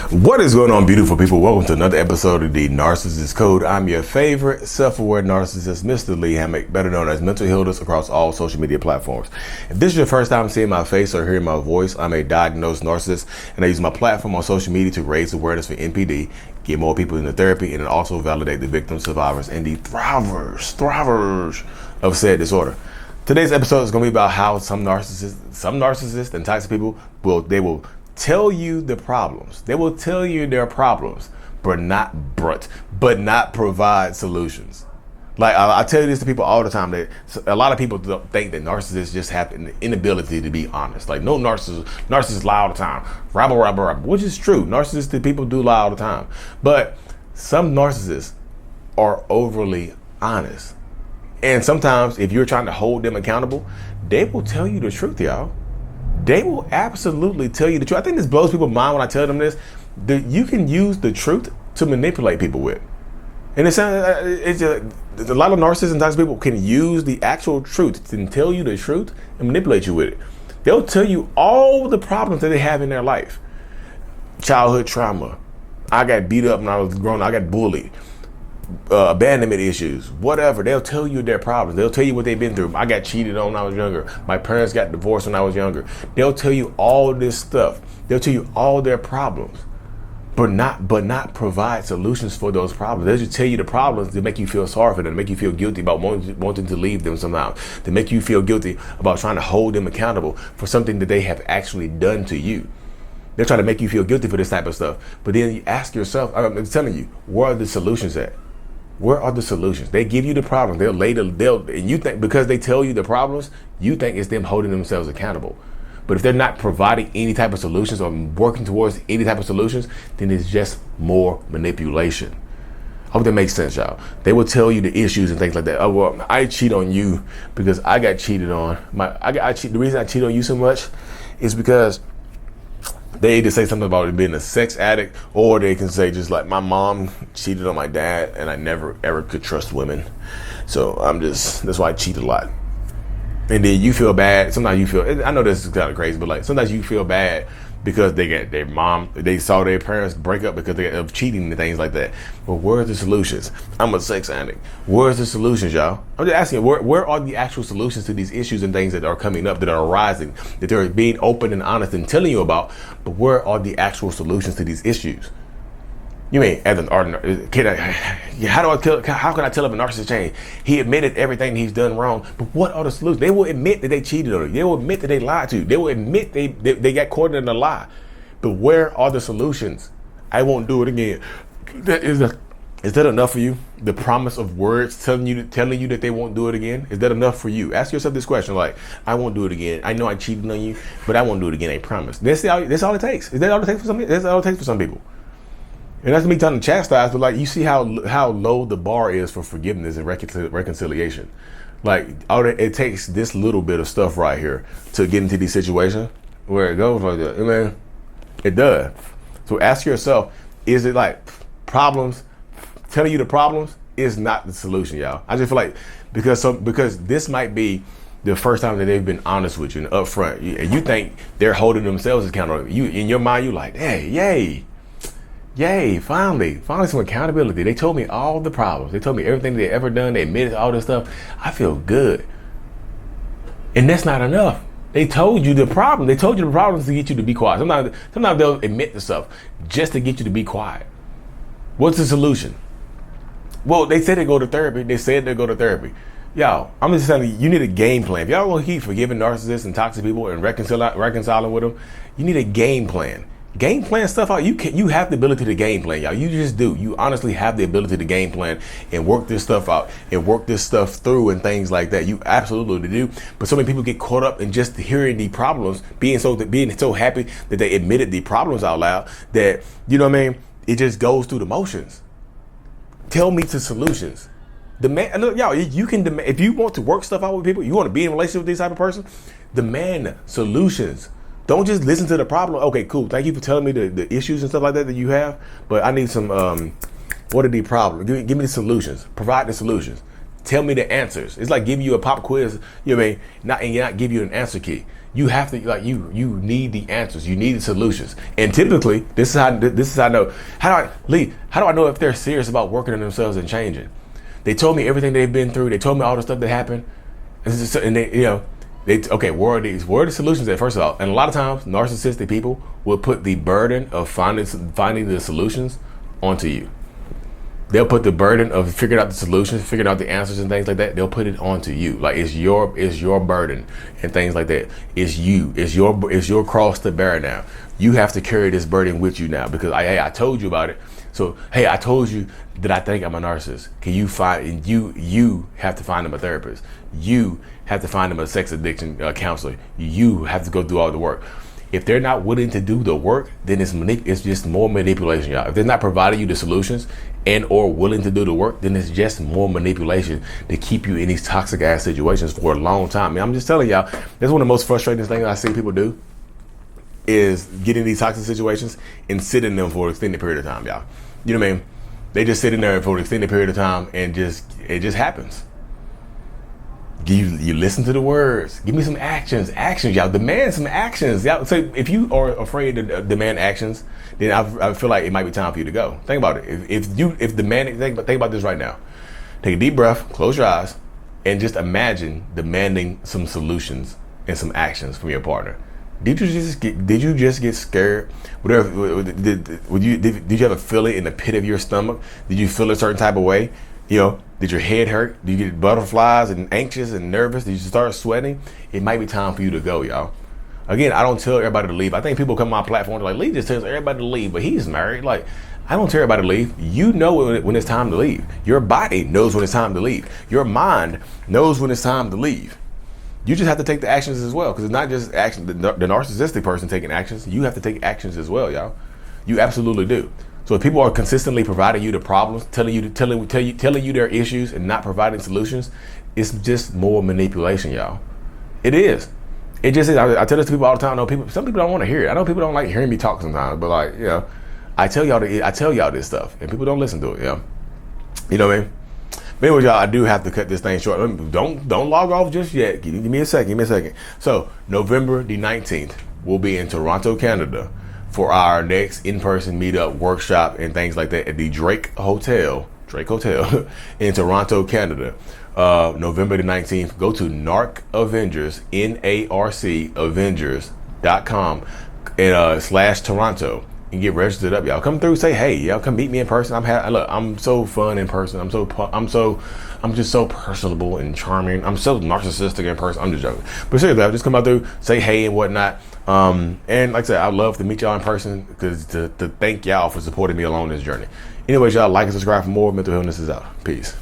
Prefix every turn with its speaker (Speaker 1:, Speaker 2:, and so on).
Speaker 1: What is going on, beautiful people? Welcome to another episode of the Narcissists Code. I'm your favorite self-aware narcissist, Mr. Lee Hammock, better known as Mental Healers across all social media platforms. If this is your first time seeing my face or hearing my voice, I'm a diagnosed narcissist, and I use my platform on social media to raise awareness for NPD, get more people into therapy, and also validate the victims, survivors, and the thrivers of said disorder. Today's episode is going to be about how some narcissists and toxic people will tell you the problems. They will tell you their problems, but not provide solutions. Like I tell you this to people all the time, that a lot of people think that narcissists just have the inability to be honest. Like, no, narcissists lie all the time, rabble, which is true. Narcissistic people do lie all the time, but some narcissists are overly honest. And sometimes if you're trying to hold them accountable, they will tell you the truth, y'all. They will absolutely tell you the truth. I think this blows people's mind when I tell them this. That you can use the truth to manipulate people with. And it's a lot of narcissists and toxic people can use the actual truth and tell you the truth and manipulate you with it. They'll tell you all the problems that they have in their life. Childhood trauma. I got beat up when I was growing up. I got bullied. Abandonment issues, whatever. They'll tell you their problems. They'll tell you what they've been through. I got cheated on when I was younger. My parents got divorced when I was younger. They'll tell you all this stuff. They'll tell you all their problems, but not provide solutions for those problems. They'll just tell you the problems to make you feel sorry for them, to make you feel guilty about wanting to leave them somehow, to make you feel guilty about trying to hold them accountable for something that they have actually done to you. They're trying to make you feel guilty for this type of stuff. But then you ask yourself, I'm telling you, where are the solutions at? Where are the solutions? They give you the problems. And you think because they tell you the problems, you think it's them holding themselves accountable. But if they're not providing any type of solutions or working towards any type of solutions, then it's just more manipulation. I hope that makes sense, y'all. They will tell you the issues and things like that. Oh, well, I cheat on you because I got cheated on. The reason I cheat on you so much is because they either say something about it being a sex addict, or they can say just like, my mom cheated on my dad and I never ever could trust women. So that's why I cheat a lot. And then you feel bad. Sometimes you feel, I know this is kind of crazy, but like sometimes you feel bad because they saw their parents break up because of cheating and things like that. But where's the solutions? I'm a sex addict. Where's the solutions, y'all? I'm just asking, where are the actual solutions to these issues and things that are coming up, that are arising, that they're being open and honest and telling you about? But where are the actual solutions to these issues? You mean, as an how can I tell if a narcissist changed? He admitted everything he's done wrong, but what are the solutions? They will admit that they cheated on you. They will admit that they lied to you. They will admit they got caught in a lie. But where are the solutions? I won't do it again. Is that enough for you? The promise of words telling you that they won't do it again? Is that enough for you? Ask yourself this question, like, I won't do it again. I know I cheated on you, but I won't do it again. I promise. That's all it takes. Is that all it takes for some people? That's all it takes for some people. And that's me trying to chastise, but like, you see how low the bar is for forgiveness and reconciliation. Like, it takes this little bit of stuff right here to get into these situations where it goes like that. I mean, it does. So ask yourself, is it like problems? Telling you the problems is not the solution, y'all. I just feel like because this might be the first time that they've been honest with you and upfront, and you think they're holding themselves accountable. You, in your mind, you like, hey, yay, finally some accountability. They told me all the problems. They told me everything they ever done. They admitted all this stuff. I feel good. And that's not enough. They told you the problem. They told you the problems to get you to be quiet. Sometimes they'll admit the stuff just to get you to be quiet. What's the solution? Well, they said they go to therapy. Y'all, I'm just telling you, you need a game plan. If y'all want to keep forgiving narcissists and toxic people and reconciling with them, you need a game plan. Game plan stuff out. You have the ability to game plan, y'all. You just do. You honestly have the ability to game plan and work this stuff out and work this stuff through and things like that. You absolutely do. But so many people get caught up in just hearing the problems, being so happy that they admitted the problems out loud, that, you know what I mean, it just goes through the motions. Tell me the solutions. Demand, look, y'all, you can demand. If you want to work stuff out with people, you want to be in a relationship with this type of person, demand solutions. Don't just listen to the problem. Okay, cool. Thank you for telling me the issues and stuff like that you have. But I need some, what are the problems? Give me the solutions. Provide the solutions. Tell me the answers. It's like giving you a pop quiz, you know what I mean? And not give you an answer key. You have to you need the answers. You need the solutions. And typically, this is how I know. How do I know if they're serious about working on themselves and changing? They told me everything they've been through. They told me all the stuff that happened, and where are the solutions at? First of all, and a lot of times, narcissistic people will put the burden of finding the solutions onto you. They'll put the burden of figuring out the solutions, figuring out the answers and things like that. They'll put it onto you. Like it's your burden and things like that. It's your cross to bear now. You have to carry this burden with you now because I told you about it. So hey, I told you that I think I'm a narcissist. Can you find you have to find them a therapist. You have to find them a sex addiction counselor. You have to go do all the work. If they're not willing to do the work, then it's just more manipulation, y'all. If they're not providing you the solutions and or willing to do the work, then it's just more manipulation to keep you in these toxic ass situations for a long time. I mean, I'm just telling y'all, that's one of the most frustrating things I see people do is get in these toxic situations and sit in them for an extended period of time, y'all. You know what I mean? They just sit in there for an extended period of time and it just happens. You listen to the words. Give me some actions, y'all. Demand some actions, y'all. So if you are afraid to demand actions, then I feel like it might be time for you to go. Think about it. If demanding, think about this right now. Take a deep breath, close your eyes, and just imagine demanding some solutions and some actions from your partner. Did you just get scared? Whatever. Did you have a feeling in the pit of your stomach? Did you feel a certain type of way? Did your head hurt? Did you get butterflies and anxious and nervous? Did you start sweating? It might be time for you to go, y'all. Again, I don't tell everybody to leave. I think people come on my platform, they're like, Lee just tells everybody to leave, but he's married. Like, I don't tell everybody to leave. You know when it's time to leave. Your body knows when it's time to leave. Your mind knows when it's time to leave. You just have to take the actions as well, because it's not just action. The narcissistic person taking actions. You have to take actions as well, y'all. You absolutely do. So if people are consistently providing you the problems, telling you their issues and not providing solutions, it's just more manipulation, y'all. It is. It just is. I tell this to people all the time. Some people don't want to hear it. I know people don't like hearing me talk sometimes, but I tell y'all this stuff, and people don't listen to it. You know what I mean? But anyway, y'all, I do have to cut this thing short. Don't log off just yet. Give me a second. So November the 19th, we'll be in Toronto, Canada, for our next in-person meetup, workshop, and things like that at the Drake Hotel in Toronto, Canada. November the 19th. Go to Narc Avengers, NARC Avengers.com and /Toronto and get registered up, y'all. Come through, say hey, y'all. Come meet me in person. I'm so fun in person. I'm just so personable and charming. I'm so narcissistic in person. I'm just joking. But seriously, I'll just come out through, say hey and whatnot. And like I said, I'd love to meet y'all in person because to thank y'all for supporting me along this journey. Anyways, y'all, like and subscribe for more. Mental Illness is out. Peace.